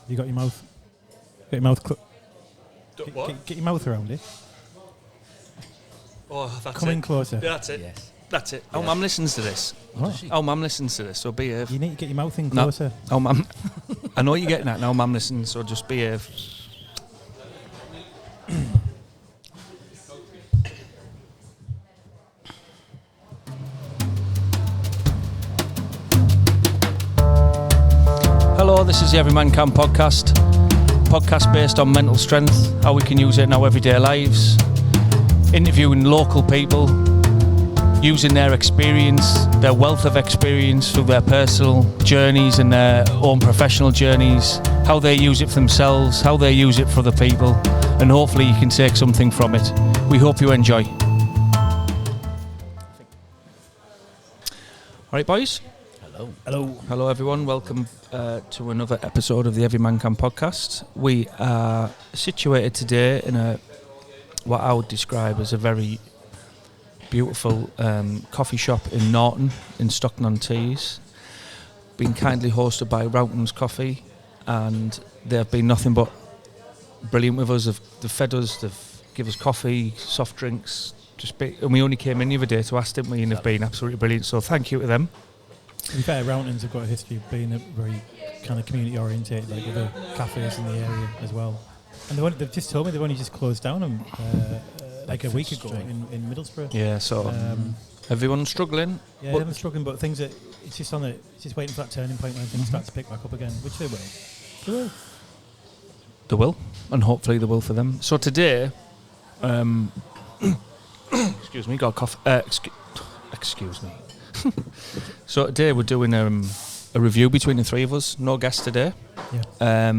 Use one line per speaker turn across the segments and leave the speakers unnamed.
You got your mouth. Get your mouth.
What?
Get your mouth around it.
Oh, that's
Come
it.
in closer.
Yeah, that's it.
Yes.
That's it. Oh, Mum listens to this.
What?
Oh, Mum listens to this, so behave.
You need to get your mouth in closer.
Oh, Mum. I know you're getting that now. Mum listens, so just behave. Hello, this is the Everyman Can podcast. Podcast based on mental strength, how we can use it in our everyday lives. Interviewing local people, using their experience, their wealth of experience through their personal journeys and their own professional journeys, how they use it for themselves, how they use it for other people, and hopefully you can take something from it. We hope you enjoy. Alright, boys. Hello everyone, welcome to another episode of the Everyman Can podcast. We are situated today in what I would describe as a very beautiful coffee shop in Norton, in Stockton-on-Tees. Been kindly hosted by Rountons Coffee, and they've been nothing but brilliant with us. They've fed us, they've given us coffee, soft drinks, and we only came in the other day to ask, didn't we? And they've been absolutely brilliant, so thank you to them.
To be fair, Rountons have got a history of being a very kind of community orientated, like with the cafes in the area as well. And they've just told me they've only just closed down like a week ago in Middlesbrough.
Yeah, so everyone's struggling.
Yeah, everyone's struggling, but things it's just waiting for that turning point when things start to pick back up again, which they will. They will.
They will, and hopefully they will for them. So today, excuse me, got a cough. Excuse me. So today we're doing a review between the three of us. No guest today.
Yeah.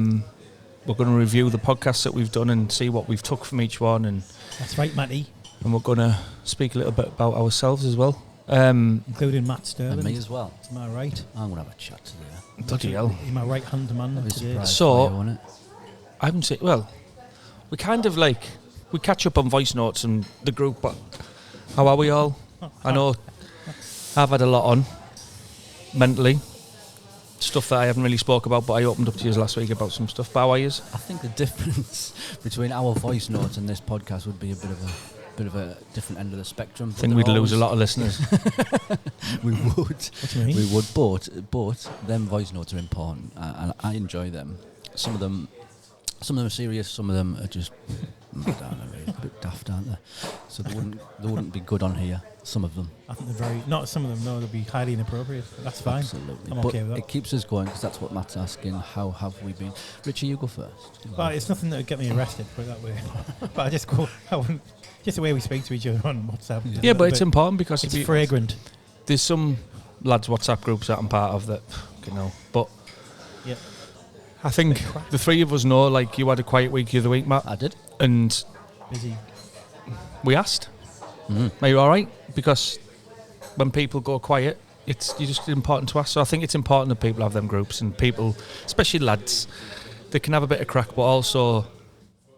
We're going to review the podcasts that we've done and see what we've took from each one. And
that's right, Matty.
And we're going to speak a little bit about ourselves as well.
Including Matt Sterling.
And me as well.
Am I right?
I'm going to have a chat today.
Bloody hell.
You're my right-hand man today.
So, I haven't seen... Well, we kind of like... We catch up on voice notes and the group, but how are we all? I know I've had a lot on, mentally. Stuff that I haven't really spoke about, but I opened up to you last week about some stuff. But how are you?
I think the difference between our voice notes and this podcast would be a bit of a different end of the spectrum.
I think we'd lose a lot of listeners.
We would.
What do you mean?
We would, but them voice notes are important, and I enjoy them. Some of them are serious. Some of them are just I don't know, a bit daft, aren't they? So they wouldn't be good on here. Some of them.
I think they're not some of them. No, they'll be highly inappropriate. That's fine.
Absolutely.
I'm
but
okay with that.
It keeps us going because that's what Matt's asking. How have we been? Richie, you go first.
Well, it's nothing that would get me arrested, put it that way. But I just go. Just the way we speak to each other on WhatsApp.
Yeah, but it's important because
it's fragrant.
There's some lads' WhatsApp groups that I'm part of that, but
yeah.
I think the three of us know, like, you had a quiet week the other week, Matt.
I did.
And
busy.
We asked, are you all right? Because when people go quiet, you're just important to ask. So I think it's important that people have them groups and people, especially lads, they can have a bit of crack, but also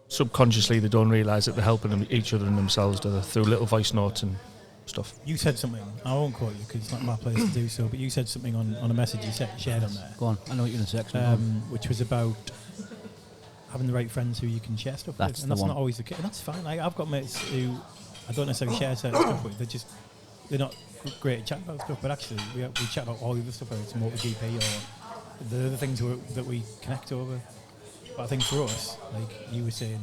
subconsciously they don't realise that they're helping each other and themselves through little voice notes and stuff.
You said something, I won't quote you because it's not my place to do so, but you said something on a message you shared on there.
Go on, I know what you're going to say.
Which was about having the right friends who you can share stuff with, and that's not always the case. And that's fine. I've got mates who I don't necessarily share certain stuff with. They're not great at chatting about stuff, but actually we chat about all the other stuff, whether it's MotoGP or the other things that we connect over. But I think for us, like you were saying,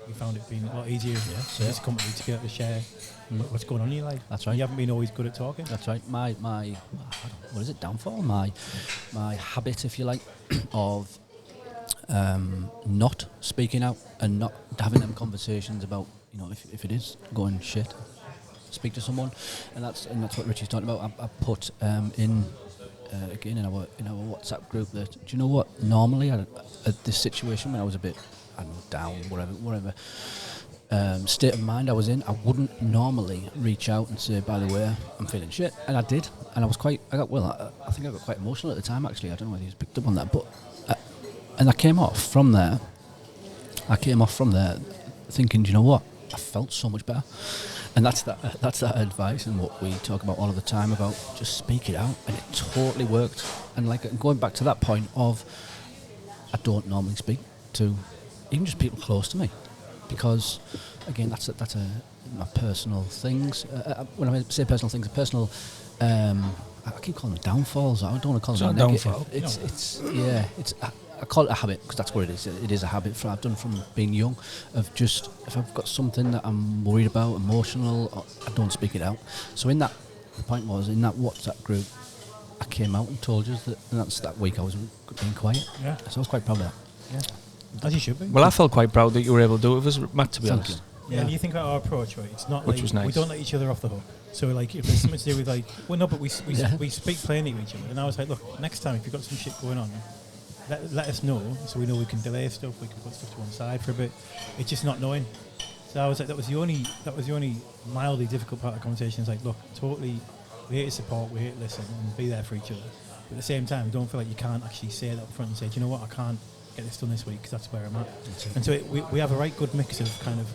we found it being a lot easier for this company to get to share what's going on in your life.
That's right.
You haven't been always good at talking.
That's right. My what is it? Downfall. My habit, if you like, of not speaking out and not having them conversations about, if it is going shit, speak to someone, and that's what Richie's talking about. I put again in our WhatsApp group that, do you know what? Normally, at this situation when I was a bit, I don't know, down, whatever state of mind I was in, I wouldn't normally reach out and say, by the way, I'm feeling shit, and I did, and I think I got quite emotional at the time. Actually, I don't know whether he's picked up on that, but and I came off from there thinking, do you know what? I felt so much better. And that's that advice and what we talk about all of the time about just speak it out, and it totally worked. And like going back to that point of I don't normally speak to, even just people close to me, because again that's my personal things. When I say personal things, personal. I keep calling them downfalls. I don't want to call them
downfall.
It's I call it a habit because that's what it is. It is a habit I've done from being young, of just if I've got something that I'm worried about, emotional, I don't speak it out. So the point was in that WhatsApp group, I came out and told you that, and that's that week I was being quiet. Yeah. So I was quite proud of that.
Yeah. As you should be.
Well, I felt quite proud that you were able to do it with us, Matt, to be honest.
Yeah, and you think about our approach, right? It's not
which
like
was nice.
We don't let each other off the hook. So like, if there's something to do with like, well, no, but we speak plainly to each other. And I was like, look, next time if you've got some shit going on, let us know, so we know we can delay stuff, we can put stuff to one side for a bit. It's just not knowing. So I was like, that was the only mildly difficult part of the conversation. It's like, look, totally, we're here to support, we're here to listen, and be there for each other. But at the same time, don't feel like you can't actually say that up front and say, do you know what, I can't get this done this week because that's where I'm at. And so we have a right good mix of kind of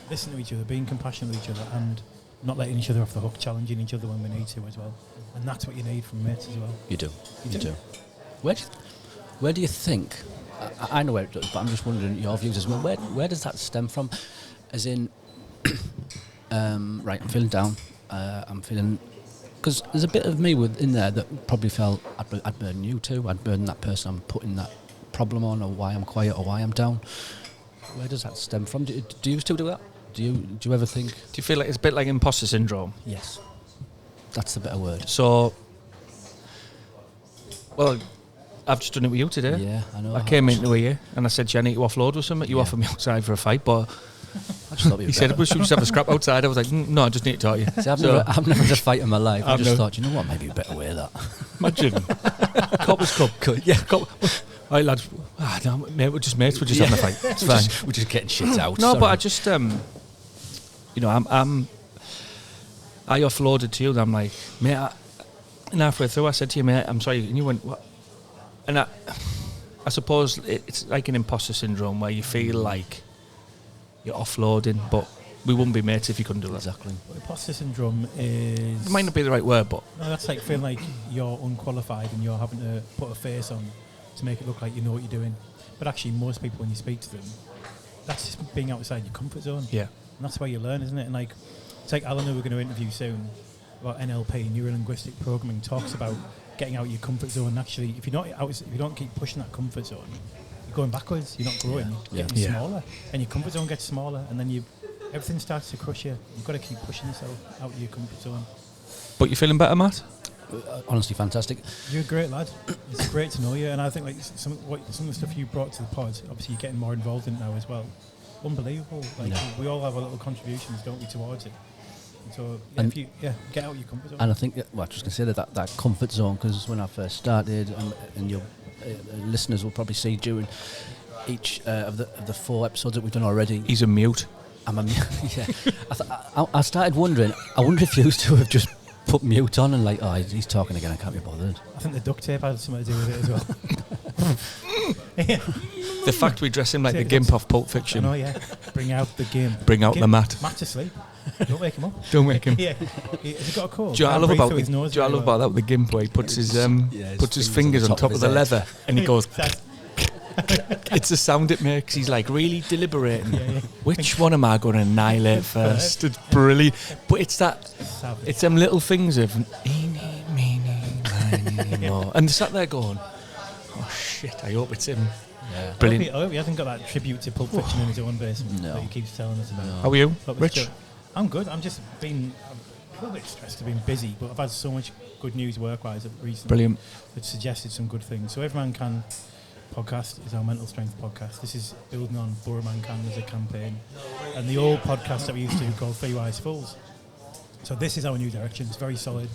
listening to each other, being compassionate with each other, and not letting each other off the hook, challenging each other when we need to as well. And that's what you need from mates as well.
You do. Where do you think? I know where it does, but I'm just wondering your views as well. Where does that stem from? As in, right, I'm feeling down. I'm feeling, because there's a bit of me within there that probably felt I'd burden you too. I'd burden that person I'm putting that problem on, or why I'm quiet, or why I'm down. Where does that stem from? Do you still do that? Do you ever think?
Do you feel like it's a bit like imposter syndrome?
Yes, that's the better word.
So, well, I've just done it with you today.
Yeah, I know.
I came into here and I said, I need to offload with something. You offered me outside for a fight, but
I just thought
he said, we should just have a scrap outside. I was like, no, I just need to talk to you.
See, I've never had a fight in my life. I just thought, you know what, maybe you better wear that.
Imagine. Copper's Cup.
Yeah.
Right, lads. No, mate, we're just mates. We're just having a fight. It's fine.
We're just getting shit out.
No, but I just, I offloaded to you. And I'm like, mate, and halfway through I said to you, mate, I'm sorry. And you went, what? And I suppose it's like an imposter syndrome where you feel like you're offloading, but we wouldn't be mates if you couldn't do that.
Exactly.
Well, imposter syndrome is...
It might not be the right word, but...
No, that's like feeling like you're unqualified and you're having to put a face on to make it look like you know what you're doing. But actually, most people, when you speak to them, that's just being outside your comfort zone.
Yeah.
And that's where you learn, isn't it? And like, it's like Alan, who we're going to interview soon, about NLP, neuro-linguistic programming, talks about getting out of your comfort zone. Actually, if you don't keep pushing that comfort zone, you're going backwards. You're not growing. You're getting smaller, and your comfort zone gets smaller, and then everything starts to crush you. You've got to keep pushing yourself out of your comfort zone.
But you feeling better, Matt?
Honestly, fantastic.
You're a great lad. It's great to know you, and I think like some of the stuff you brought to the pod. Obviously, you're getting more involved in it now as well. Unbelievable. Like we all have our little contributions, don't we, towards it. So if you get out of your comfort zone.
And I think I was just going to say that comfort zone, because when I first started, and your listeners will probably see during each of the 4 episodes that we've done already.
He's a mute.
I'm a mute. Yeah. I started wondering. I wonder if you used to have just put mute on and like, oh, he's talking again. I can't be bothered.
I think the duct tape had something to do with it as well.
The fact we dress him like the Gimp off Pulp Fiction.
I know, yeah. Bring out the Gimp.
Bring out the Matt.
Matt's asleep. Don't wake him up.
Don't wake him.
Yeah. Has he got a cold?
Do you know what I love about that with the Gimp, where he puts his fingers on top of the leather and he goes... It's the sound it makes. He's like really deliberating. Which one am I going to annihilate first? It's brilliant. But it's them little things of and they sat there going, oh shit, I hope it's him.
Yeah.
Brilliant.
I hope he hasn't got that tribute to Pulp Fiction in his own basement that he keeps telling us about.
How are you, Rich?
I'm good. I'm just been a little bit stressed. I've been busy, but I've had so much good news work-wise recently.
Brilliant.
That suggested some good things. So Every Man Can podcast is our mental strength podcast. This is building on Borough Man Can as a campaign, and the old podcast that we used to do called 3 Wise Fools. So this is our new direction. It's very solid.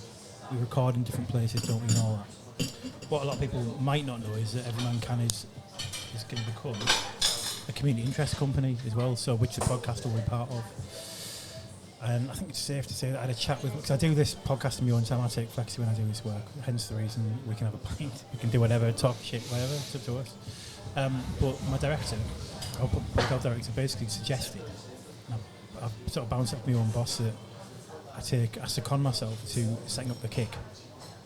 We record in different places, don't we, and all that. What a lot of people might not know is that Every Man Can is going to become a community interest company as well, so which the podcast will be part of. And I think it's safe to say that I had a chat with, because I do this podcast in my own time, I take flexi when I do this work, hence the reason we can have a pint, we can do whatever, talk shit, whatever, it's up to us. But my director, our podcast director, basically suggested, I've sort of bounced off my own boss, that I second myself to setting up the Kick.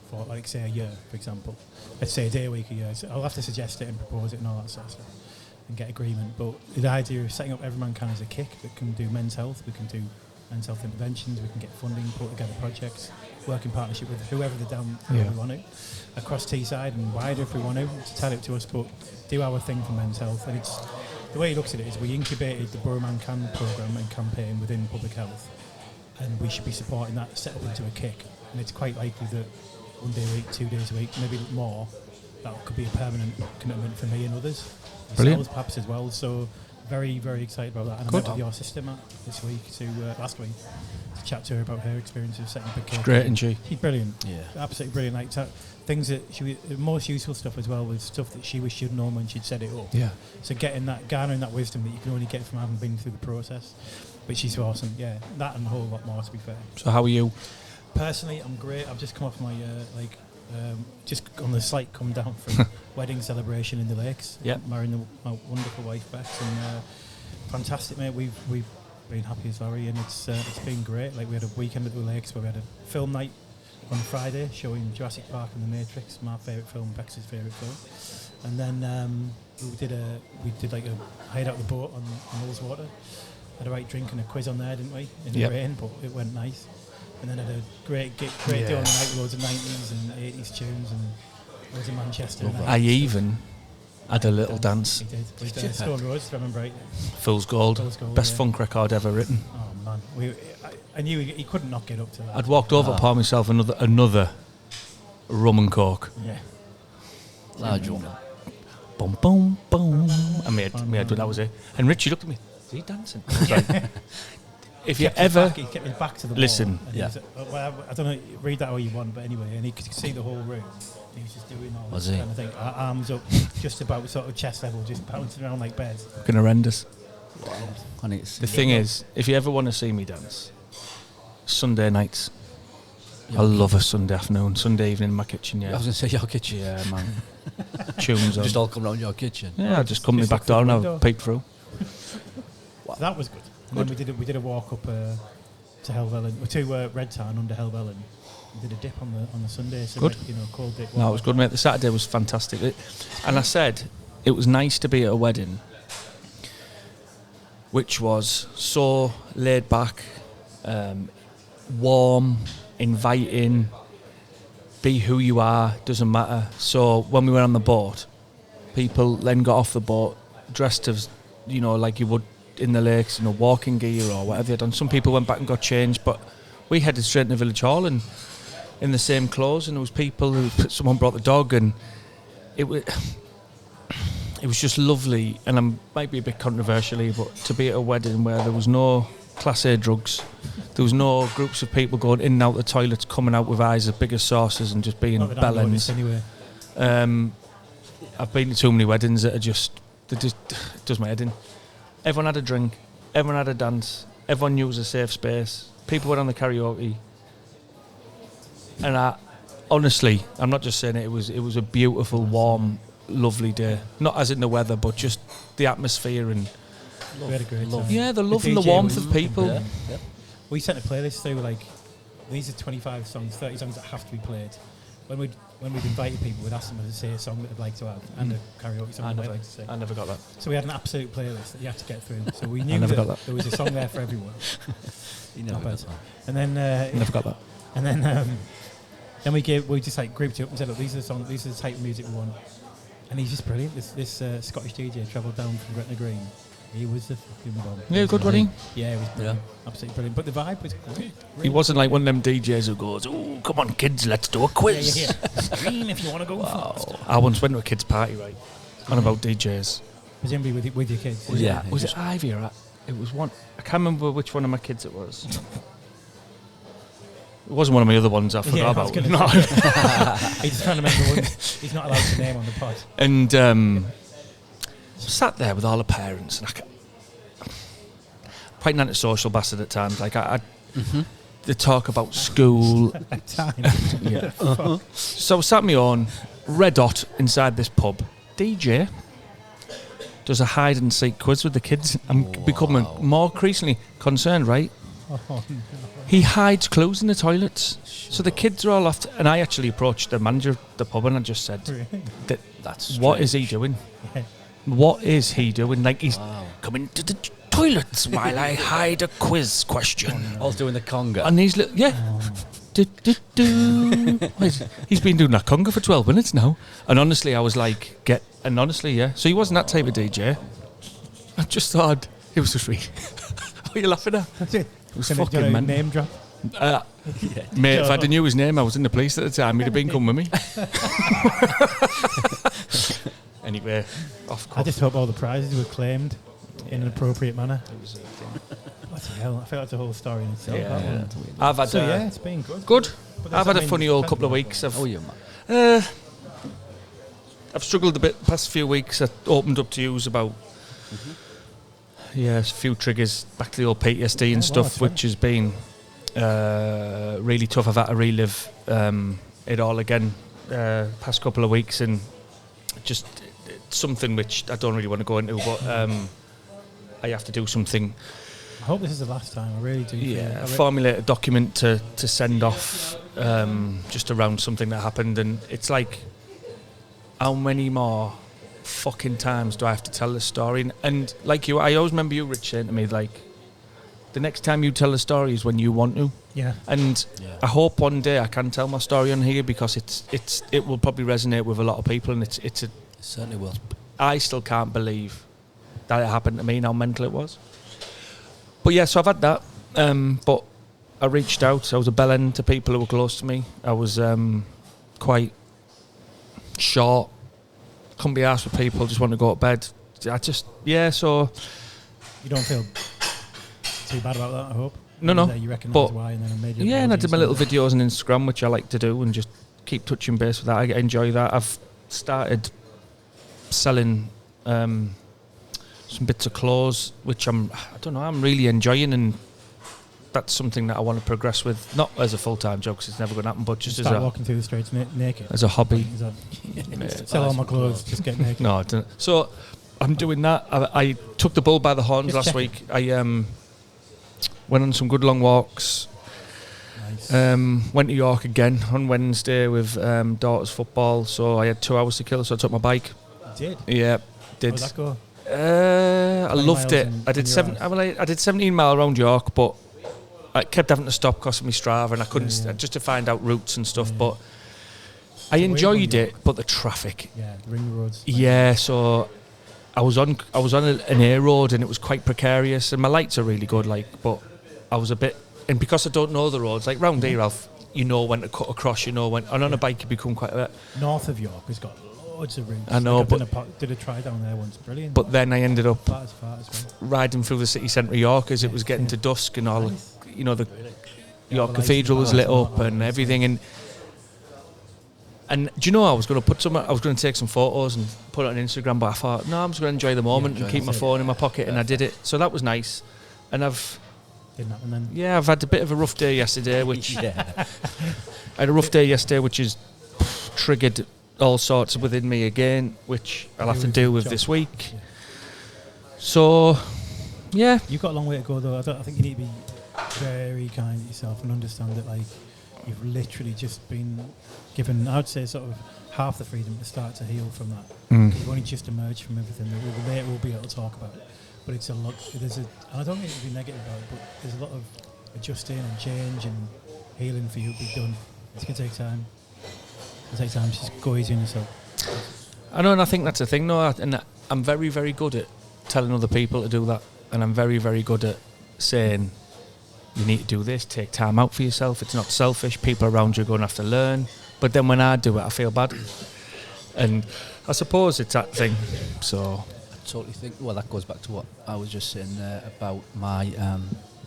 for, like, say, a year, for example. Let's say a day a week, a year. So I'll have to suggest it and propose it and all that sort of stuff and get agreement. But the idea of setting up Every Man Can as a kick that can do men's health, we can do men's health interventions, we can get funding, put together projects, work in partnership with whoever we want to, across Teesside and wider if we want to tell it to us, but do our thing for men's health. And it's the way he looks at it is we incubated the Borough Man Can programme and campaign within public health, and we should be supporting that set up into a kick. And it's quite likely that 1 day a week, 2 days a week, maybe more, that could be a permanent commitment for me and others.
Brilliant.
Perhaps as well. So very, very excited about that. And I met with your sister, Matt, last week to chat to her about her experience of setting up a kick.
She's great, isn't she?
She's brilliant.
Yeah.
Absolutely brilliant. Like things that the most useful stuff as well was stuff that she wished she'd known when she'd set it up.
Yeah.
So garnering that wisdom that you can only get from having been through the process. But she's awesome. Yeah. That and a whole lot more, to be fair.
So how are you?
Personally, I'm great. I've just come off my just on the slight come down from wedding celebration in the Lakes.
Yep.
Marrying my wonderful wife Bex, and fantastic, mate. We've been happy as Larry, and it's been great. Like, we had a weekend at the Lakes where we had a film night on Friday showing Jurassic Park and The Matrix, my favourite film, Bex's favourite film, and then we did like a hide out the boat on Ullswater. Had a right drink and a quiz on there, didn't we? In the rain, but it went nice. And then had a great day on the night with loads of 90s and 80s tunes and loads of Manchester.
I even had a little dance.
He did. With Stone Roses, if I remember right.
Fool's Gold. Best funk record ever written.
Oh, man. I knew he couldn't not get up to that.
I'd walked over, poured myself another rum and coke.
Yeah.
Large one.
Boom, boom, boom. I made that was it. And Richie looked at me. Is he dancing? I was like, if you ever
he kept his back to the
listen,
wall. Yeah. I don't know. Read that how you want, but anyway, and he could see the whole room. He was just doing all this kind of thing, arms up, just about sort of chest level, just bouncing around like bears.
Fucking horrendous.
Wow.
The thing is, if you ever want to see me dance, Sunday nights. I love a Sunday afternoon, Sunday evening in my kitchen. Yeah,
I was going to say your kitchen.
Yeah, man. Tunes on.
Just all come round your kitchen.
Yeah, I just come to my back door and I'll peek through.
So that was good. And then we did a walk up to Helvellyn, to Red Town under Helvellyn. We did a dip on the Sunday. So
good.
Cold dip.
No, it was good, mate. The Saturday was fantastic. And I said it was nice to be at a wedding, which was so laid back, warm, inviting, be who you are, doesn't matter. So when we were on the boat, people then got off the boat dressed as, like you would in the lakes, walking gear or whatever they'd done. Some people went back and got changed, but we headed straight into Village Hall and in the same clothes, and there was people someone brought the dog, and it was just lovely. And I might be a bit controversially, but to be at a wedding where there was no Class A drugs, there was no groups of people going in and out the toilets, coming out with eyes as big as saucers and just being bellends.
Anyway.
I've been to too many weddings that does my head in. Everyone had a drink, everyone had a dance, everyone knew it was a safe space. People went on the karaoke, and honestly, I'm not just saying it. It was a beautiful, warm, lovely day. Not as in the weather, but just the atmosphere and.
We had a great time.
Yeah, the love and the warmth of people.
Yeah.
We sent a playlist through, like, these are 25 songs, 30 songs that have to be played. When we'd invited people, we'd ask them to say a song that they'd like to have and a karaoke song they'd like to sing.
I never got that.
So we had an absolute playlist that you had to get through. So we knew that there was a song there for everyone.
You never got that.
And then
never got that.
And then we just like grouped it up and said, look, these are the songs, these are the type of music we want. And he's just brilliant. This Scottish DJ travelled down from Gretna Green. He was the fucking bomb.
Yeah, good, wasn't he?
Yeah, he was brilliant. Absolutely brilliant. But the vibe was great.
He wasn't like one of them DJs who goes, "Oh, come on, kids, let's do a quiz."
Yeah. Scream if you want to go fast.
I once went to a kids' party, right? On about DJs.
Presumably with your kids.
Yeah. Was it Ivy or it was one? I can't remember which one of my kids it was. It wasn't one of my other ones. I forgot about. No.
He's just trying to remember ones he's not allowed to name on the pod.
And sat there with all the parents, and quite an antisocial bastard at times. Like they talk about school.
At times.
Yeah. So I sat me on red hot inside this pub. DJ does a hide and seek quiz with the kids. I'm becoming more increasingly concerned, right?
Oh, no.
He hides clothes in the toilets. So the kids are all off. And I actually approached the manager of the pub and I just said,
That's
what is he doing?
Yeah.
What is he doing? Like he's coming to the toilets while I hide a quiz question.
I was doing the conga.
And he's he's been doing that conga for 12 minutes now. And honestly, I was like, yeah. So he wasn't that type of DJ. I just thought it was just really. What are you laughing at?
That's it.
It was fucking mental.
Name drop.
Mate, if I'd knew his name, I was in the police at the time. He'd have been come with me. Anyway, off course.
I just hope all the prizes were claimed in an appropriate manner. What the hell? I feel that's a whole story in itself.
Yeah. I've had.
It's been good.
Good. I've had a funny old couple of weeks. I've struggled a bit the past few weeks. I opened up to use about a few triggers back to the old PTSD and stuff, which has been really tough. I've had to relive it all again past couple of weeks, and just something which I don't really want to go into, but I have to do something.
I hope this is the last time. I really do.
Yeah, formulate a document to send off just around something that happened, and it's like, how many more fucking times do I have to tell this story? And like you, I always remember you, Rich, saying to me, like, the next time you tell a story is when you want to.
Yeah.
And I hope one day I can tell my story on here, because it will probably resonate with a lot of people, and it
certainly will.
I still can't believe that it happened to me and how mental it was. But yeah, so I've had that. But I reached out. I was a bellend to people who were close to me. I was quite short. Couldn't be asked with people. Just want to go to bed. So
you don't feel too bad about that, I hope.
No.
You recognise why, and then made
and I did my little videos on Instagram, which I like to do, and just keep touching base with that. I enjoy that. I've started selling some bits of clothes, which I'm really enjoying, and that's something that I want to progress with, not as a full-time job, because it's never going to happen, but just
start walking through the streets naked
as a hobby.
Sell all my clothes, just get naked.
No, I don't. So I'm doing that. I took the bull by the horns last week. I went on some good long walks. Nice. Went to York again on Wednesday with daughter's football, so I had 2 hours to kill, so I took my bike.
You did?
Yeah, did.
How did that go?
I loved it. I did 17 mile around York, but I kept having to stop because of my Strava, and I couldn't just to find out routes and stuff. But I enjoyed it, but the traffic.
Yeah, the ring roads.
Yeah, so I was on an A road, and it was quite precarious. And my lights are really good, but I was a bit, and because I don't know the roads, like round here, you know when to cut across, you know when. And on a bike, you become quite a bit.
North of York has got loads of routes.
I know,
did a try down there once, brilliant.
But then I ended up
as well.
riding through the city centre of York as it was getting to dusk, and all, the York
the
Cathedral was lit up and everything, and do you know, I was going to take some photos and put it on Instagram, but I thought, no, I'm just going to enjoy the moment and keep my phone in my pocket, and I did it. So that was nice, and I've had a bit of a rough day yesterday, which I had a rough day yesterday, which has triggered all sorts within me again, which I'll have to deal with this week. Yeah. So, yeah.
You've got a long way to go, though. I think you need to be very kind to yourself and understand that, like, you've literally just been given, I would say, sort of half the freedom to start to heal from that. You've only just emerged from everything that later we'll be able to talk about. But it's a lot. And I don't mean to be negative about it, but there's a lot of adjusting and change and healing for you to be done. It's going to take time. Just go easy on yourself.
I know, and I think that's the thing, though. And I'm very, very good at telling other people to do that, and I'm very, very good at saying, you need to do this, take time out for yourself. It's not selfish. People around you are going to have to learn. But then when I do it, I feel bad, and I suppose it's that thing. So
I totally think. Well, that goes back to what I was just saying there about my,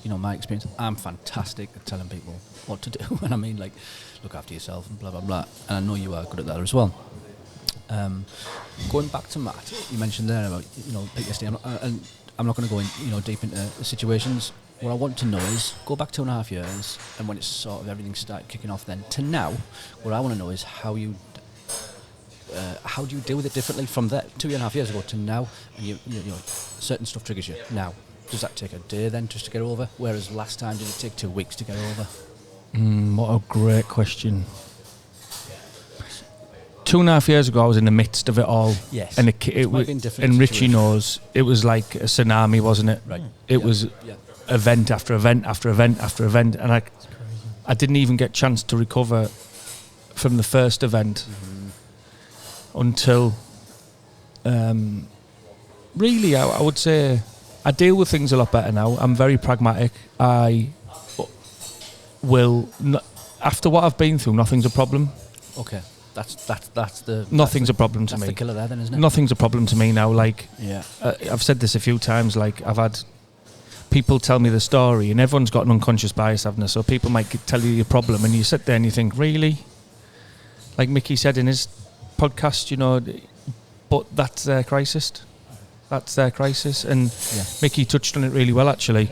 my experience. I'm fantastic at telling people what to do, and I mean, like, look after yourself and blah blah blah, and I know you are good at that as well. Going back to Matt, you mentioned there about PTSD, and I'm not going to go in deep into situations. What I want to know is go back 2.5 years, and when it's sort of everything started kicking off then to now. What I want to know is how do you deal with it differently from that 2.5 years ago to now, and you certain stuff triggers you now. does that take a day then just to get over? Whereas last time, did it take 2 weeks to get over?
What a great question. 2.5 years ago, I was in the midst of it all.
Yes.
And and Richie knows it was like a tsunami, wasn't it?
Right.
It was event after event after event after event, and I didn't even get a chance to recover from the first event until. Really, I would say I deal with things a lot better now. I'm very pragmatic. I will after what I've been through, nothing's a problem.
Okay. That's the
nothing's a problem to me.
That's the killer there, then, isn't it?
Nothing's a problem to me now. Like,
yeah,
I've said this a few times. Like, I've had people tell me the story, and everyone's got an unconscious bias, haven't they? So people might tell you your problem, and you sit there and you think, really? Like Mickey said in his podcast, you know, but that's their crisis. That's their crisis, and Mickey touched on it really well, actually.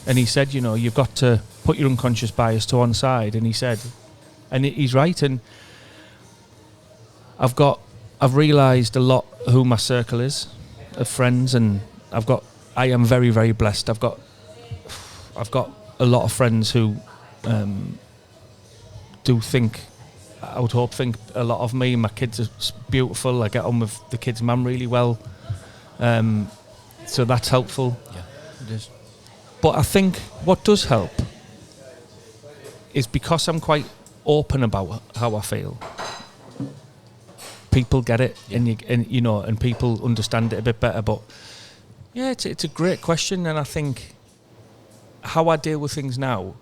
And he said, you know, you've got to put your unconscious bias to one side. And he said, and he's right. And I've realised a lot who my circle is of friends, and I am very, very blessed. I've got a lot of friends who think a lot of me. My kids are beautiful. I get on with the kids' mum really well, so that's helpful.
Yeah, it is.
But I think what does help is because I'm quite open about how I feel. People get it, and people understand it a bit better. But yeah, it's a great question, and I think how I deal with things now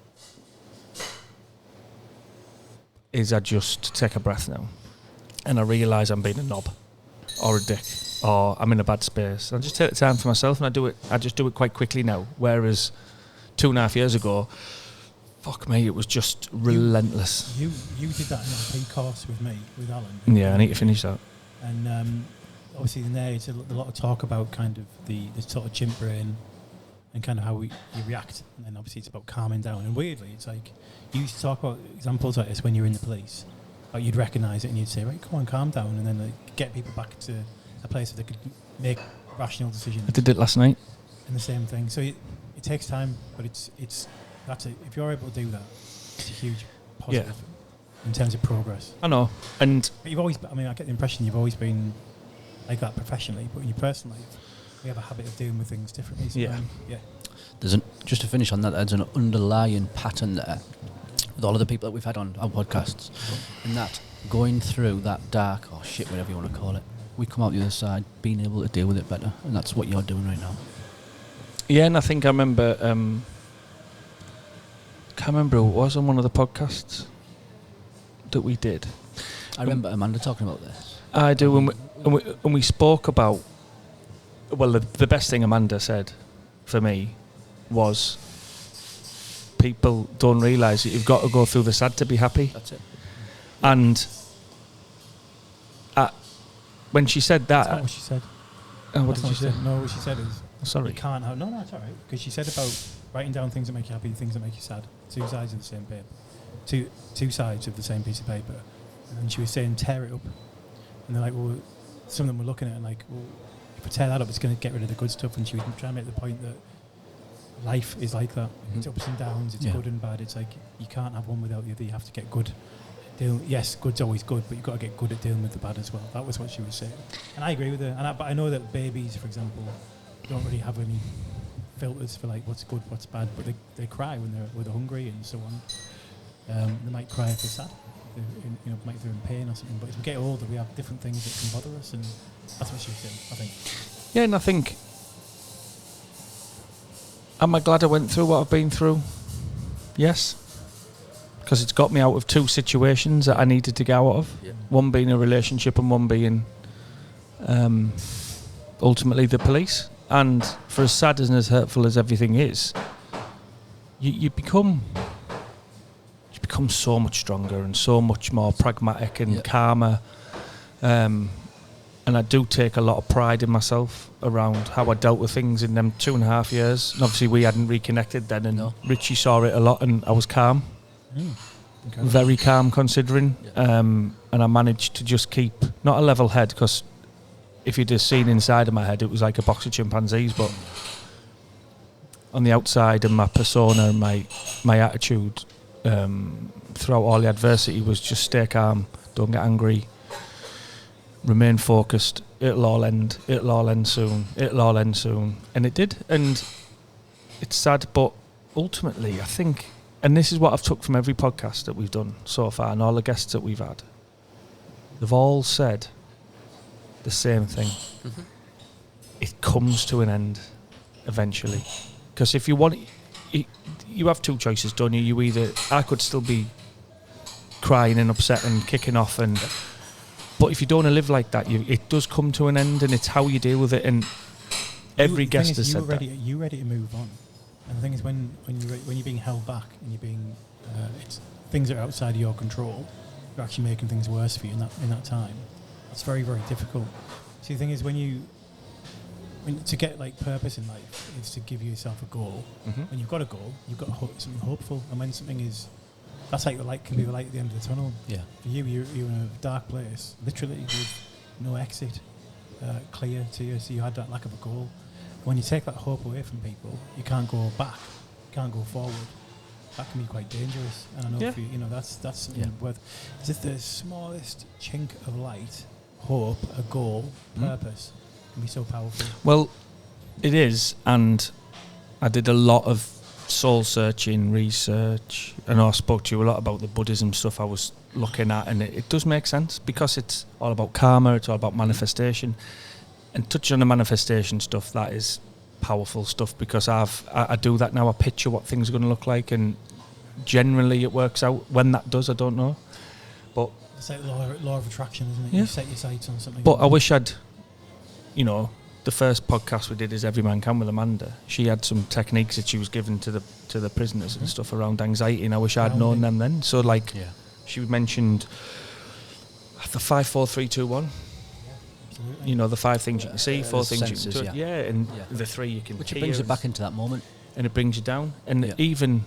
is I just take a breath now, and I realise I'm being a knob or a dick or I'm in a bad space. I just take the time for myself, and I just do it quite quickly now. Whereas 2.5 years ago, fuck me, it was just relentless.
You did that in a course with me, with Alan.
Yeah, I need to finish that.
And obviously in there, it's a lot of talk about kind of the sort of chimp brain and kind of how you react. And then obviously it's about calming down. And weirdly, it's like, you used to talk about examples like this when you were in the police. Like you'd recognise it and you'd say, right, come on, calm down. And then like, get people back to a place where they could make rational decisions.
I did it last night.
And the same thing. So it takes time, but that's it. If you're able to do that, it's a huge positive in terms of progress.
I know. And
but you've always, I get the impression you've always been like that professionally, but in your personal life, we have a habit of dealing with things differently. So
Just to finish on that, there's an underlying pattern there with all of the people that we've had on our podcasts, and that going through that dark, or shit, whatever you want to call it, we come out the other side being able to deal with it better, and that's what you're doing right now.
Yeah, and I think I remember, can't remember who it was on one of the podcasts that we did.
I remember Amanda talking about this.
I do, and we spoke about, well, the best thing Amanda said for me was people don't realise that you've got to go through the sad to be happy.
That's it.
And when she said that...
That's not what she said.
What did she say?
No, what she said is...
Sorry.
You can't have... No, it's all right. Because she said about writing down things that make you happy, things that make you sad. Two sides of the same paper. Two sides of the same piece of paper. And she was saying, tear it up. And they're like, well, some of them were looking at it and like, well, if I tear that up, it's going to get rid of the good stuff. And she was trying to make the point that life is like that. Mm-hmm. It's ups and downs. It's good and bad. It's like you can't have one without the other. You have to get good. Yes, good's always good, but you've got to get good at dealing with the bad as well. That was what she was saying. And I agree with her. But I know that babies, for example, don't really have any filters for like what's good, what's bad, but they cry when they're hungry and so on. They might cry if they're sad. Might they're in pain or something. But as we get older, we have different things that can bother us, and that's what she was saying, I think.
Yeah, and I think, am I glad I went through what I've been through? Yes. Because it's got me out of two situations that I needed to get out of. Yeah. One being a relationship and one being ultimately the police. And for as sad and as hurtful as everything is, you become so much stronger and so much more pragmatic and calmer. And I do take a lot of pride in myself around how I dealt with things in them 2.5 years. And obviously we hadn't reconnected then, and Richie saw it a lot, and I was calm. Okay. Very calm considering. And I managed to just keep, not a level head, because if you'd have seen inside of my head, it was like a box of chimpanzees, but on the outside, and my persona and my attitude throughout all the adversity was just stay calm, don't get angry, remain focused. It'll all end soon. And it did. And it's sad, but ultimately, I think, and this is what I've took from every podcast that we've done so far and all the guests that we've had, they've all said the same thing. Mm-hmm. It comes to an end eventually. Because if you want, you have two choices, don't you? You either, I could still be crying and upset and kicking off, but if you don't want to live like that, it does come to an end, and it's how you deal with it. And every guest has said that.
You're ready to move on. And the thing is, when you're being held back and you're being, it's things that are outside of your control, you're actually making things worse for you in that time. It's very, very difficult. See, the thing is, to get like purpose in life is to give yourself a goal. Mm-hmm. When you've got a goal, you've got something hopeful, and when something is, that's like the light can be the light at the end of the tunnel.
Yeah.
For you're in a dark place, literally with no exit clear to you. So you had that lack of a goal. When you take that hope away from people, you can't go back, you can't go forward. That can be quite dangerous. And I know that's something worth. It's just the smallest chink of light, hope, a goal, purpose can be so powerful.
Well, it is, and I did a lot of soul searching, research, and I spoke to you a lot about the Buddhism stuff I was looking at, and it does make sense because it's all about karma, it's all about manifestation. And touching on the manifestation stuff, that is powerful stuff because I do that now. I picture what things are going to look like, and generally it works out. When that does, I don't know. But
it's like law of attraction, isn't it?
Yeah.
You set your sights on something.
But I wish I'd, the first podcast we did is Every Man Can with Amanda. She had some techniques that she was given to the prisoners and stuff around anxiety, and I wish I'd known them then. So she mentioned the 5, 4, 3, 2, 1. Absolutely. The 5 things you can see, 4 things senses, you can touch, and the 3 you can
which
hear.
It brings you back into that moment.
And it brings you down. And even,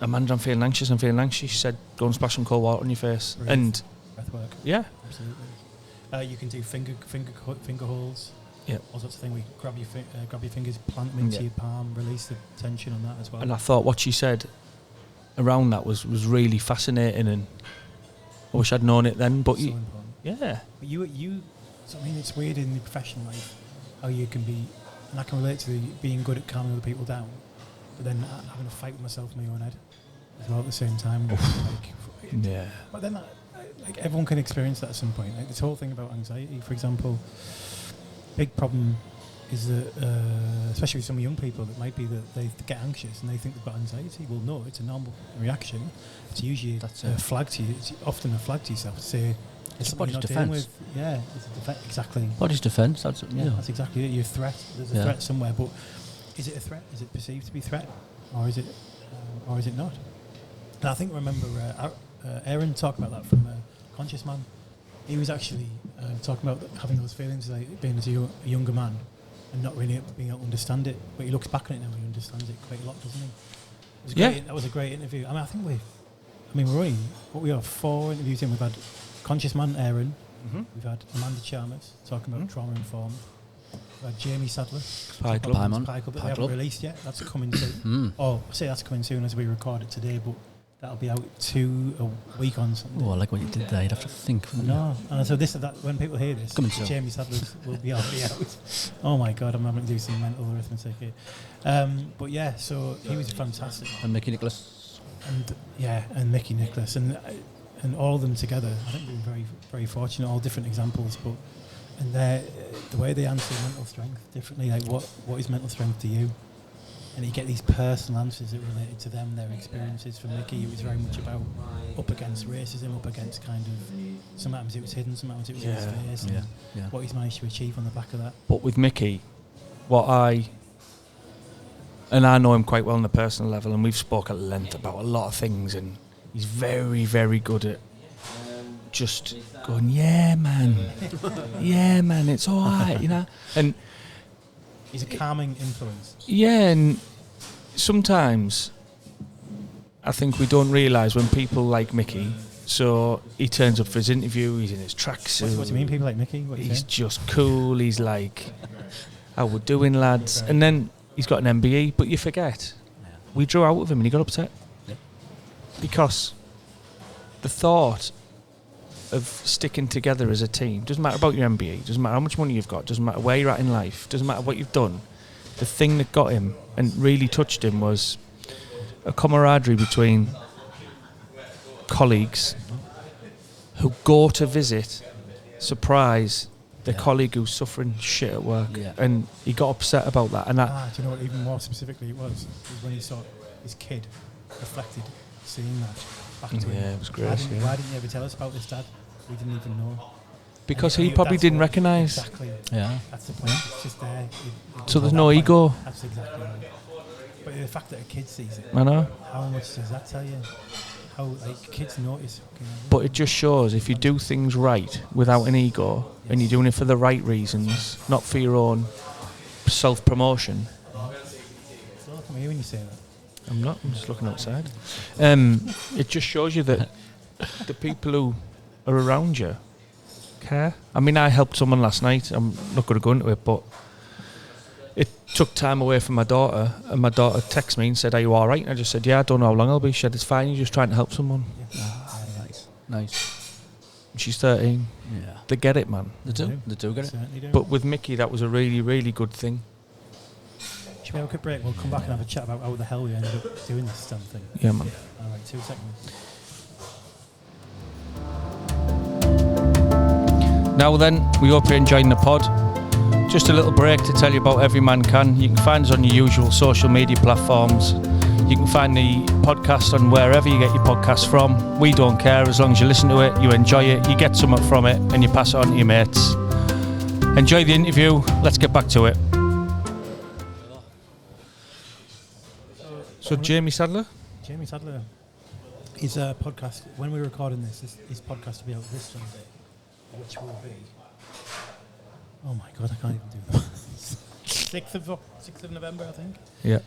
Amanda, I'm feeling anxious. She said, go and splash some cold water on your face.
Breathe.
And
breathwork.
Yeah.
Absolutely. You can do finger holds.
Yeah.
All sorts of things. We grab your fingers, plant them into your palm, release the tension on that as well.
And I thought what she said around that was really fascinating, and I wish I'd known it then. But
so important.
Yeah.
But you. So, I mean, it's weird in the professional life how you can be, and I can relate to being good at calming other people down, but then having a fight with myself in my own head as well at the same time.
Yeah.
But then, everyone can experience that at some point. Like this whole thing about anxiety, for example, big problem is that, especially with some young people, that might be that they get anxious and they think they've got anxiety. Well, no, it's a normal reaction. It's usually a flag to you. It's often a flag to yourself to say,
it's body's defence.
It's exactly.
Body's defence. That's
exactly it. You're a threat. There's a threat somewhere, but is it a threat? Is it perceived to be a threat, or is it not? And I think remember Aaron talked about that from Conscious Man. He was actually talking about having those feelings, like being as a younger man and not really being able to understand it. But he looks back on it now and he understands it quite a lot, doesn't he? That was a great interview. I mean, we're only 4 interviews in. We've had Conscious Man, Aaron. Mm-hmm. We've had Amanda Chalmers talking about trauma informed. We've had Jamie Sadler.
Pie Club.
That we haven't released yet. That's coming soon. I say that's coming soon as we record it today, but that'll be out a week on Sunday.
Oh, I like what you did there. You'd have to think.
No, and so when people hear this, Jamie Sadler will be out. Oh my God, I'm having to do some mental arithmetic here. But yeah, so he was fantastic.
And Mickey Nicholas.
And Mickey Nicholas. And all of them together, I think we've been very, very fortunate. All different examples, but the way they answer mental strength differently. Like, what is mental strength to you? And you get these personal answers that related to them, their experiences. For Mickey, it was very much about up against racism, up against kind of. Sometimes it was hidden, sometimes it was in his face, and what he's managed to achieve on the back of that.
But with Mickey, I know him quite well on a personal level, and we've spoke at length about a lot of things, and he's very, very good at just going, yeah, man, it's all right, And
he's a calming influence.
Yeah, and sometimes I think we don't realise when people like Mickey, so he turns up for his interview, he's in his tracksuit.
What do you mean, people like Mickey?
He's just cool, he's like, how we're doing, lads? And then he's got an MBE, but you forget, we drew out of him and he got upset.
Yeah.
Because the thought of sticking together as a team, doesn't matter about your MBE, doesn't matter how much money you've got, doesn't matter where you're at in life, doesn't matter what you've done, the thing that got him and really touched him was a camaraderie between colleagues who go to visit, surprise the colleague who's suffering shit at work, and he got upset about that. And
do you know what? Even more specifically, it was when he saw his kid reflected, seeing that back to him.
Yeah, it was great.
Why didn't you ever tell us about this, Dad? We didn't even know.
Because he probably didn't recognise.
Exactly.
Yeah.
That's the point. It's just there.
So there's no ego.
That's exactly right. But the fact that a kid sees it,
I know.
how much does that tell you? How kids notice.
But it just shows if you do things right without an ego and you're doing it for the right reasons, not for your own self-promotion.
Don't look at me when you say that.
I'm not. I'm just looking outside. It just shows you that the people who are around you care. I mean, I helped someone last night. I'm not going to go into it, but it took time away from my daughter, and my daughter texted me and said, "Are you all right?" And I just said, "Yeah, I don't know how long I'll be." She said, "It's fine. You're just trying to help someone."
Nice.
She's 13.
Yeah.
They get it, man.
They do get it.
But with Mickey, that was a really, really good thing.
Should we have a quick break? We'll come back and have a chat about how the hell we ended up doing this damn thing.
Yeah, man.
All right, 2 seconds.
Now then, we hope you're enjoying the pod. Just a little break to tell you about Every Man Can. You can find us on your usual social media platforms. You can find the podcast on wherever you get your podcasts from. We don't care as long as you listen to it, you enjoy it, you get something from it, and you pass it on to your mates. Enjoy the interview. Let's get back to it. So Jamie Sadler?
Jamie Sadler. His podcast, when we're recording this, his podcast will be out this Sunday, which will be... Oh my God, I can't even do that. 6th of November, I think.
Yeah.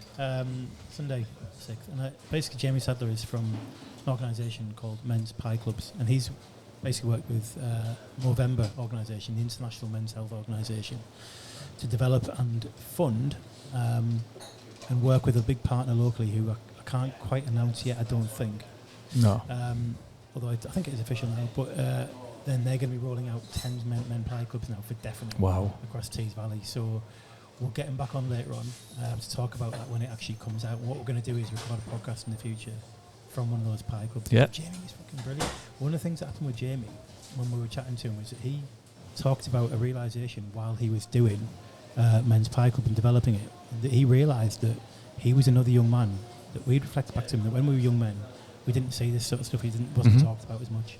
Sunday, 6th. And basically, Jamie Sadler is from an organisation called Men's Pie Clubs, and he's basically worked with Movember organisation, the International Men's Health Organisation, to develop and fund and work with a big partner locally who I can't quite announce yet, I don't think.
No.
Although I think it is official now, but then they're going to be rolling out 10 men pie clubs now for definite.
Wow.
Across Tees Valley. So we'll get him back on later on to talk about that when it actually comes out. What we're going to do is record a podcast in the future from one of those pie clubs.
Yeah.
Jamie is fucking brilliant. One of the things that happened with Jamie when we were chatting to him was that he talked about a realisation while he was doing Men's Pie Club and developing it, that he realised that he was another young man, that we'd reflected back to him that when we were young men, we didn't see this sort of stuff, wasn't talked about as much.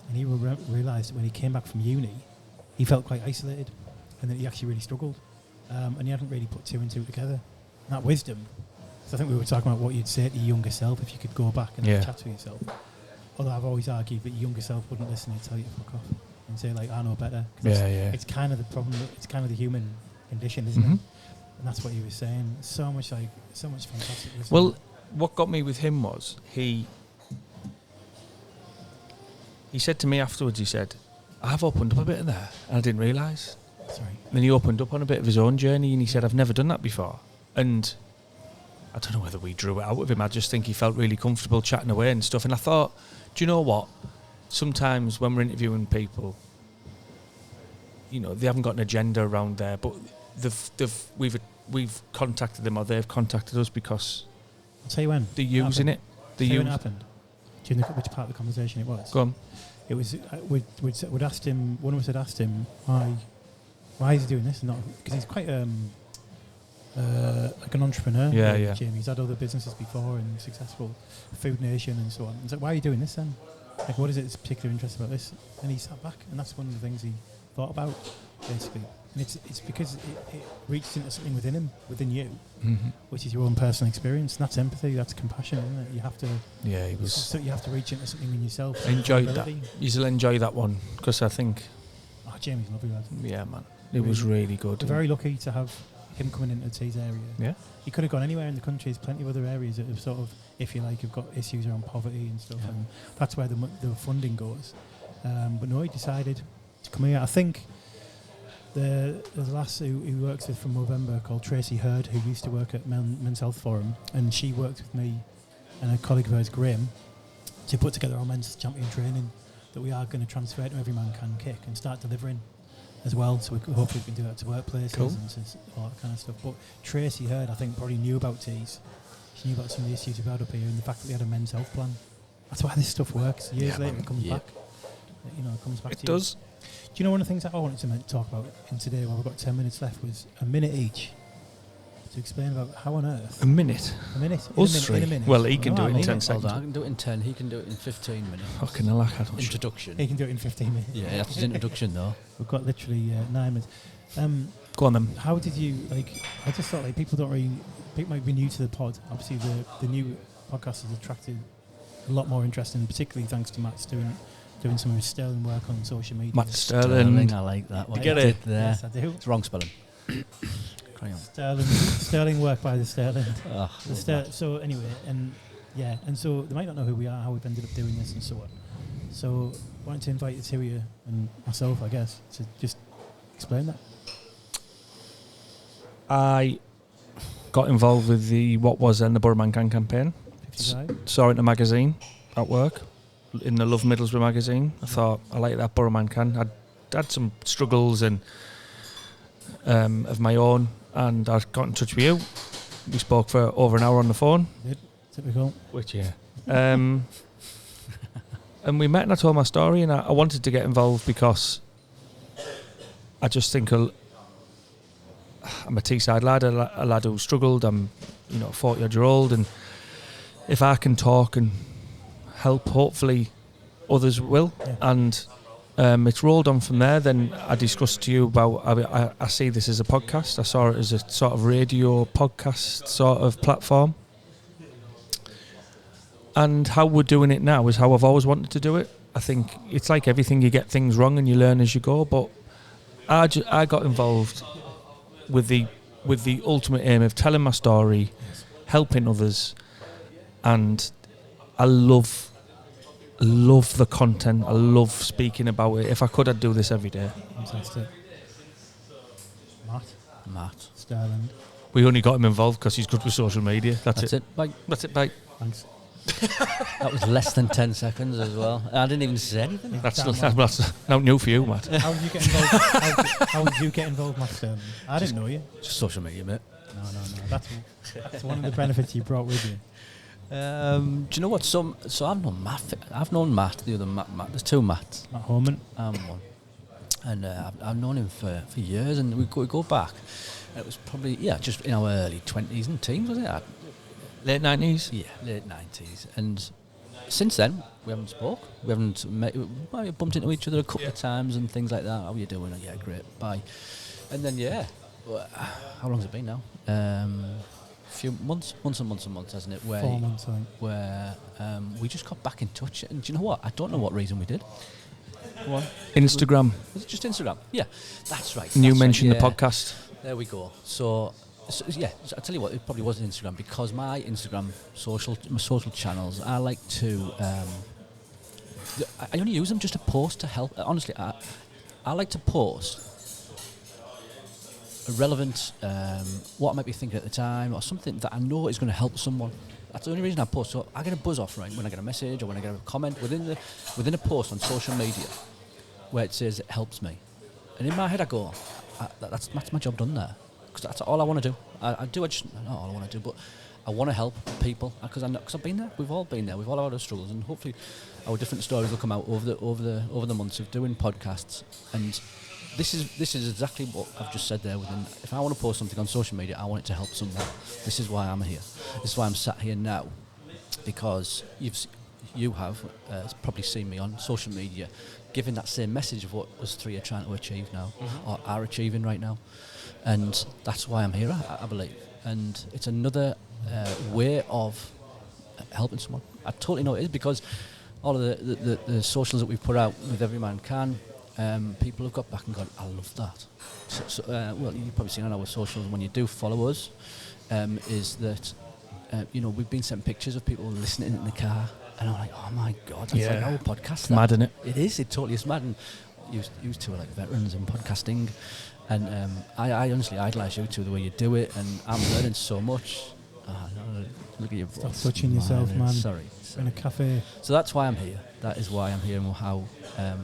And he realised that when he came back from uni, he felt quite isolated and that he actually really struggled. And he hadn't really put two and two together. And that wisdom, so I think we were talking about what you'd say to your younger self if you could go back and have a chat to yourself. Although I've always argued that your younger self wouldn't listen and tell you to fuck off and say, like, I know better. It's kind of the problem, it's kind of the human condition, isn't it? And that's what he was saying. So much fantastic wisdom.
Well, what got me with him was he said to me afterwards, he said, I've opened up a bit in there and I didn't realise.
Sorry.
And then he opened up on a bit of his own journey and he said, I've never done that before. And I don't know whether we drew it out of him. I just think he felt really comfortable chatting away and stuff. And I thought, do you know what? Sometimes when we're interviewing people, you know, they haven't got an agenda around there, but we've contacted them or they've contacted us because
I'll tell you when.
They're using it.
When it happened. Do you know which part of the conversation it was?
Go on.
It was we'd asked him. One of us had asked him why is he doing this? Not because he's quite like an entrepreneur.
Yeah.
Jamie, he's had other businesses before and successful, Food Nation and so on. He's like, why are you doing this then? Like, what is it that's particularly interesting about this? And he sat back, and that's one of the things he thought about, basically. And it's because it reached into something within him, within you, which is your own personal experience. And that's empathy, that's compassion, isn't it? You have to.
Yeah, he was.
So you have to reach into something in yourself.
Enjoyed that. You'll enjoy that one because I think.
Oh, Jamie's lovely, lad.
Yeah, man. It was really good.
We're very lucky to have him coming into the Tees area.
Yeah.
He could have gone anywhere in the country. There's plenty of other areas that have sort of, if you like, have got issues around poverty and stuff, and that's where the funding goes. But no, he decided to come here. I think there's a lass who works with from November called Tracy Hurd, who used to work at Men's Health Forum, and she worked with me and a colleague of hers, Graham, to put together our men's champion training that we are going to transfer to Every Man Can Kick and start delivering as well. So hopefully we can do that to workplaces and all that kind of stuff. But Tracy Hurd, I think, probably knew about tees. She knew about some of the issues we've had up here and the fact that we had a men's health plan. That's why this stuff works. Years later, it comes back. It comes back to you. It does. Do you know one of the things that I wanted to talk about in today, while we've got 10 minutes left, was a minute each to explain about how on earth...
A minute?
A minute.
Us
in
three?
a minute.
Well, he can do it in 10 seconds.
I can do it in 10, he can do it in 15 minutes.
Fucking hell,
introduction.
He can do it in 15 minutes.
Yeah, that's his introduction, though.
We've got literally 9 minutes.
Go on, then.
How did you, I just thought, people don't really... People might be new to the pod. Obviously, the new podcast has attracted a lot more interest, and particularly thanks to Matt's doing some of his sterling work on social media.
Matt Sterling.
I like that.
You get it?
There.
Yes, I do.
It's wrong spelling. Carry on.
Sterling work by the Sterling.
Oh,
so anyway, and so they might not know who we are, how we've ended up doing this, and so on. So I wanted to invite the two of you and myself, I guess, to just explain that.
I got involved with the what was then the Borough Man Can campaign.
55.
Saw it in a magazine at work, in the Love Middlesbrough magazine. I thought, I like that, Borough Man Can. I'd had some struggles and of my own, and I got in touch with you. We spoke for over an hour on the phone.
Typical.
Which, yeah. And we met and I told my story, and I wanted to get involved because I just think I'm a Teesside lad, a lad who struggled. I'm, 40-odd-year-old, and if I can talk and help, hopefully others will. Yeah. And it's rolled on from there. Then I discussed to you about, I see this as a podcast. I saw it as a sort of radio podcast sort of platform. And how we're doing it now is how I've always wanted to do it. I think it's like everything, you get things wrong and you learn as you go. But I got involved with the ultimate aim of telling my story, helping others, and I love the content. I love speaking about it. If I could, I'd do this every day.
Fantastic. Matt. Sterling.
We only got him involved because he's good with social media. That's it.
Bye.
That's it. Bye.
Thanks.
That was less than 10 seconds as well. I didn't even say anything.
That's not new for you, Matt.
How did you get involved? How did you get involved, Matt Sterling? I didn't know you.
Just social media, mate.
No. That's one of the benefits you brought with you.
Do you know what? So I've known Matt. The other Matt. There's two Matts.
Matt Holman.
I'm one. And I've known him for years, and we go back. It was probably just in our early 20s and teens, was it?
Late 90s?
Yeah, late 90s. And since then, we haven't spoke. We haven't met. We might have bumped into each other a couple of times and things like that. How are you doing? Yeah, great. Bye. And then, how long's it been now? Few months, hasn't it?
4 months, I think.
Where we just got back in touch. And do you know what? I don't know what reason we did. Go on.
Instagram.
Was it just Instagram? Yeah, that's right.
And you mentioned the podcast.
There we go. So I tell you what, it probably wasn't Instagram, because my Instagram social channels, I like to I only use them just to post to help. Honestly, I like to post relevant what I might be thinking at the time, or something that I know is going to help someone. That's the only reason I post. So I get a buzz off, right, when I get a message or when I get a comment within a post on social media where it says it helps me, and in my head I go, that's my job done there. Because that's all I want to do. Not all I want to do, but I want to help people, because I've been there. We've all been there. We've all had our struggles, and hopefully our different stories will come out over the months of doing podcasts. And this is exactly what I've just said there. If I want to post something on social media, I want it to help someone. This is why I'm here. This is why I'm sat here now, because you have probably seen me on social media giving that same message of what us three are trying to achieve now, or are achieving right now. And that's why I'm here, I believe. And it's another way of helping someone. I totally know it is, because all of the socials that we've put out with Every Man Can, people have got back and gone, I love that. Well, you've probably seen on our socials when you do follow us, is that we've been sent pictures of people listening in the car, and I'm like, oh my God, that's like our podcast.
It's mad, isn't it?
It is. It totally is mad. And you two are like veterans in podcasting. And I honestly idolise you two, the way you do it, and I'm learning so much. No, look at your voice.
Stop touching yourself, man.
Sorry.
In a cafe.
So that's why I'm here. That is why I'm here, and how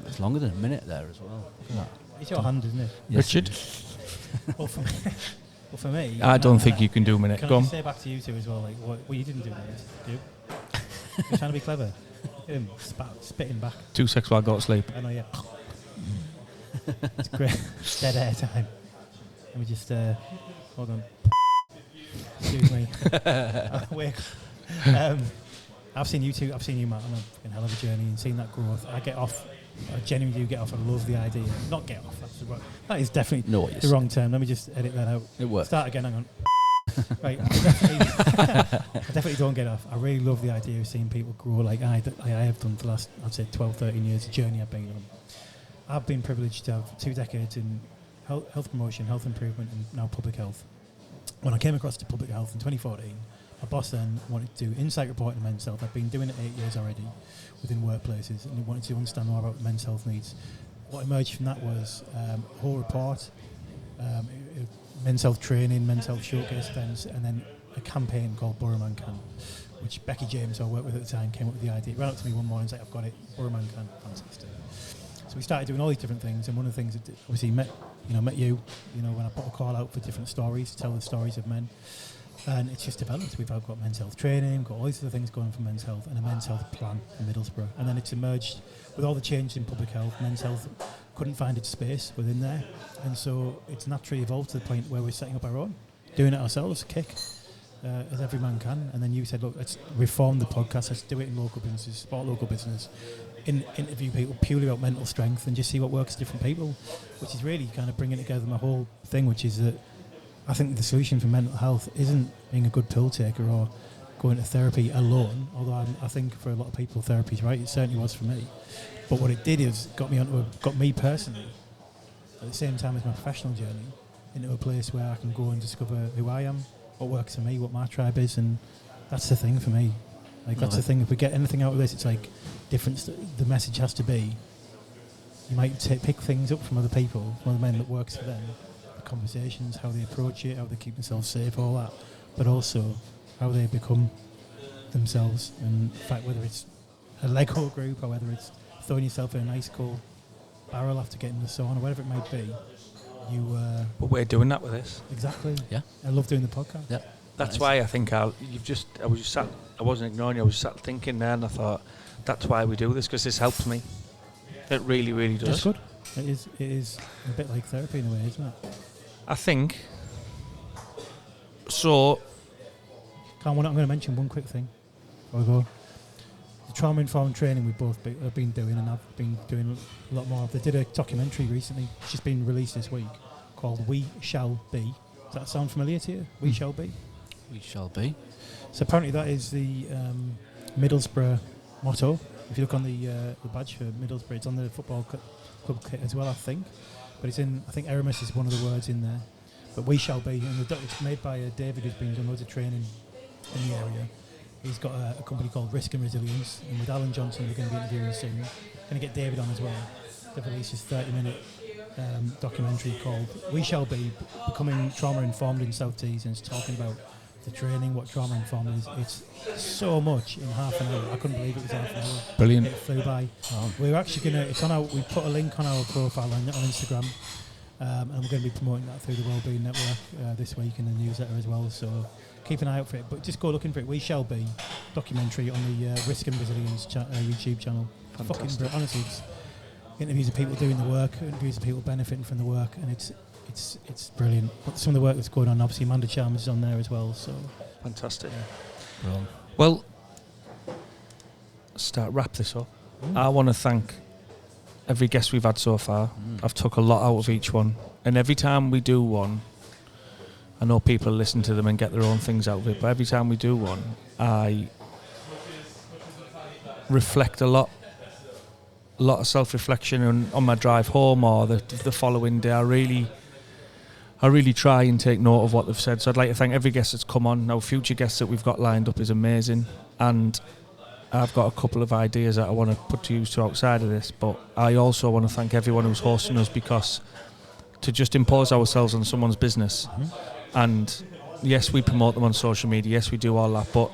it's longer than a minute there as well.
It's your hand, isn't it?
Yes,
Richard?
Well, for me...
I don't think you can do a minute.
Can
Go
I
on.
just say back to you two as well, like, what you didn't do this, you? You're trying to be clever. Him spitting back.
2 seconds while I go to sleep.
I know, yeah. It's great. Dead air time. Let me just, hold on. Excuse me. I've seen you two, I've seen you, Matt, on a fucking hell of a journey and seen that growth. I genuinely do get off. I love the idea. Not get off, that is definitely the wrong term. Let me just edit that out.
It works.
Start again, hang on. Right, I definitely don't get off. I really love the idea of seeing people grow like I have done for the last, I'd say, 12, 13 years, the journey I've been on. I've been privileged to have 2 decades in health promotion, health improvement, and now public health. When I came across to public health in 2014, my boss then wanted to do insight reporting on men's health. I've been doing it 8 years already within workplaces, and he wanted to understand more about men's health needs. What emerged from that was a whole report, men's health training, men's health showcase events, and then a campaign called Burrowman Can, which Becky James, who I worked with at the time, came up with the idea. Ran up to me one morning and said, I've got it, Burrowman Can, fantastic. So we started doing all these different things, and one of the things that obviously met you, when I put a call out for different stories, to tell the stories of men. And it's just developed. We've got men's health training, got all these other things going for men's health, and a men's health plan in Middlesbrough. And then it's emerged with all the changes in public health. Men's health couldn't find its space within there, and so it's naturally evolved to the point where we're setting up our own, doing it ourselves, kick, as every man can. And then you said, look, let's reform the podcast. Let's do it in local businesses, support local business, interview people purely about mental strength, and just see what works for different people, which is really kind of bringing together my whole thing, which is that I think the solution for mental health isn't being a good pill taker or going to therapy alone, although I think for a lot of people therapy's right. It certainly was for me. But what it did is got me personally, at the same time as my professional journey, into a place where I can go and discover who I am, what works for me, what my tribe is, and that's the thing for me. Like, that's the thing. If we get anything out of this, it's like different. The message has to be, you might pick things up from other people, from other men that works for them, conversations, how they approach it, how they keep themselves safe, all that, but also how they become themselves. And in fact, whether it's a Lego group or whether it's throwing yourself in an ice cold barrel after getting the sauna, whatever it might be,
but we're doing that with this.
Exactly.
Yeah.
I love doing the podcast.
Yeah.
That's why I think I wasn't ignoring you. I was sat thinking there, and I thought that's why we do this, because this helps me. It really, really does.
That's good. It is a bit like therapy in a way, isn't it?
I think so.
I'm going to mention one quick thing before we go. The trauma-informed training we've both have been doing, and I've been doing a lot more of. They did a documentary recently, it's just been released this week, called We Shall Be. Does that sound familiar to you? We Shall Be?
We shall be.
So apparently that is the Middlesbrough motto. If you look on the badge for Middlesbrough, it's on the football club kit as well, I think. But it's in, I think Aramis is one of the words in there. But We Shall Be, and it's made by David, who's been doing loads of training in the area. He's got a company called Risk and Resilience, and with Alan Johnson, we're going to be interviewing soon. Going to get David on as well. They've released his 30-minute documentary called We Shall Be, Becoming Trauma-Informed in South Tees, and it's talking about the training, what trauma-informed is. It's so much in half an hour. I couldn't believe it was half an hour.
Brilliant.
It flew by. We're actually going to, we put a link on our profile on Instagram, and we're going to be promoting that through the Wellbeing Network this week in the newsletter as well, so keep an eye out for it. But just go looking for it. We Shall Be documentary on the Risk and Resilience YouTube channel.
Fantastic.
Fucking honestly, it's interviews of people doing the work, interviews of people benefiting from the work, and it's brilliant. But some of the work that's going on, obviously Amanda Chalmers is on there as well, so
fantastic.
Yeah.
Well, wrap this up. I want to thank every guest we've had so far. I've took a lot out of each one, and every time we do one, I know people listen to them and get their own things out of it, but every time we do one, I reflect a lot of self-reflection on my drive home or the following day. I really try and take note of what they've said. So I'd like to thank every guest that's come on. Now, future guests that we've got lined up is amazing, and I've got a couple of ideas that I want to put to use to outside of this, but I also want to thank everyone who's hosting us, because to just impose ourselves on someone's business. And yes, we promote them on social media, yes, we do all that, but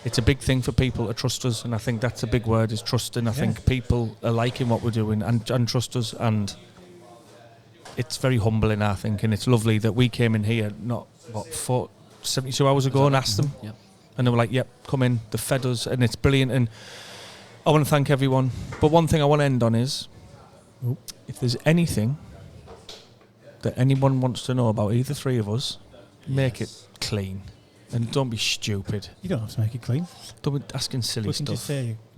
it's a big thing for people to trust us, and I think that's a big word, is trust. And I think people are liking what we're doing and trust us, and it's very humbling, I think, and it's lovely that we came in here 72 hours ago and asked them, and they were like, yep, come in, they fed us, and it's brilliant. And I want to thank everyone, but one thing I want to end on is, if there's anything that anyone wants to know about either three of us, make it clean. And don't be stupid.
You don't have to make it clean.
Don't be asking silly stuff.
Just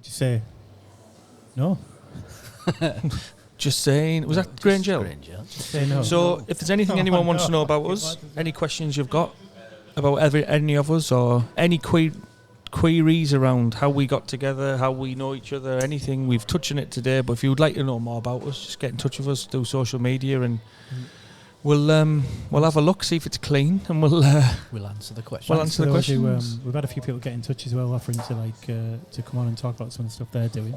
say no.
Just saying. Was that Grange Hill?
Just say no.
So, if there's anything anyone wants to know about us, any questions you've got about any of us, or any queries around how we got together, how we know each other, anything, we've touched on it today. But if you would like to know more about us, just get in touch with us through social media, and we'll have a look, see if it's clean, and we'll
answer the questions.
We'll answer the questions.
We've had a few people get in touch as well, offering to come on and talk about some of the stuff they're doing,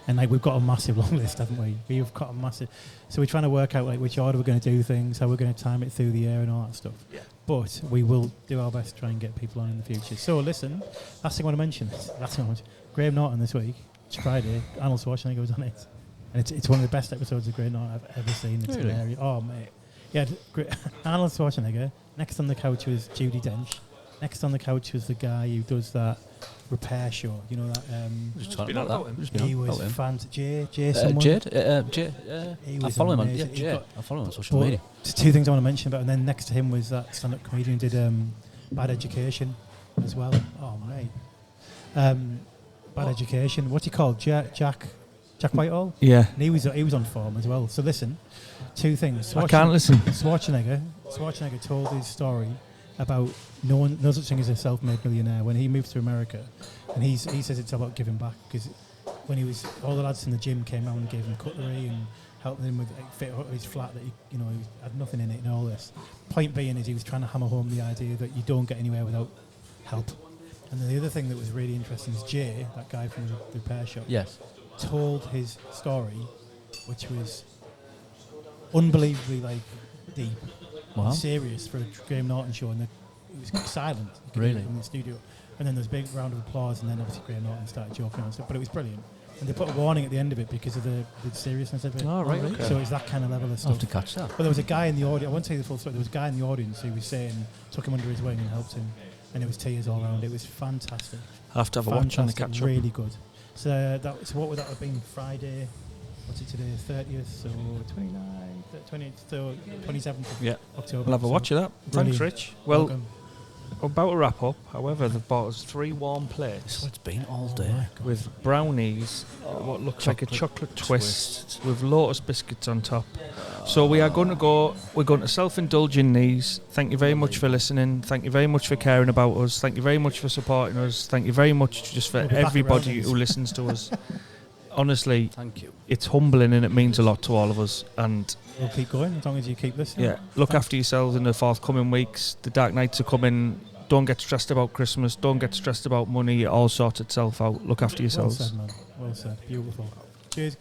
and we've got a massive long list, haven't we? We've got a massive. So we're trying to work out which order we're going to do things, how we're going to time it through the air, and all that stuff. Yeah. But we will do our best to try and get people on in the future. So listen, last thing I want to mention. Graham Norton this week. It's Friday. Arnold Schwarzenegger was on it, and it's one of the best episodes of Graham Norton I've ever seen. It's hilarious. Oh mate. Yeah, Arnold Schwarzenegger. Next on the couch was Judi Dench. Next on the couch was the guy who does that repair show. You know that. He was fantastic. Jay someone.
Jade. I follow him on. I follow him on social media.
There's two things I want to mention about, and then next to him was that stand-up comedian who did Bad Education as well. Oh mate. Bad Education. What's he called? Jack Whitehall.
Yeah.
And he was on form as well. So listen. Two things.
I can't listen.
Schwarzenegger told his story about no such thing as a self-made millionaire when he moved to America, and he says it's about giving back, because when he was, all the lads in the gym came out and gave him cutlery and helped him with fit up his flat that he had nothing in it and all this. Point being is he was trying to hammer home the idea that you don't get anywhere without help. And then the other thing that was really interesting is Jay, that guy from the repair shop, told his story, which was unbelievably deep, and serious for a Graham Norton show, and it was silent in the studio, and then there's a big round of applause, and then obviously Graham Norton started joking and stuff, but it was brilliant, and they put a warning at the end of it because of the seriousness of it.
Okay.
So it's that kind of level of stuff.
I'll have to catch that.
But there was a guy in the audience, I won't tell you the full story, there was a guy in the audience who was saying, took him under his wing and helped him, and it was tears all around. It was fantastic.
I'll have to have a watch and a catch up.
Really good. So what would that have been? Friday? What's it today? 30th, so 29th, 20th, so 27th of October.
We'll have a watch of that.
Brilliant.
Thanks, Rich. Well, we're about to wrap up. However, they've bought us 3 warm plates.
So it's been all day.
With brownies, what looks like a chocolate twist, with lotus biscuits on top. So we're going to self-indulge in these. Thank you very much for listening. Thank you very much for caring about us. Thank you very much for supporting us. Thank you very much just for everybody who listens to us. Honestly,
thank you.
It's humbling and it means a lot to all of us. And
we'll keep going as long as you keep listening.
Yeah, look after yourselves in the forthcoming weeks. The dark nights are coming. Don't get stressed about Christmas. Don't get stressed about money. It all sorts itself out. Look after yourselves.
Well said, man. Well said. Beautiful. Cheers.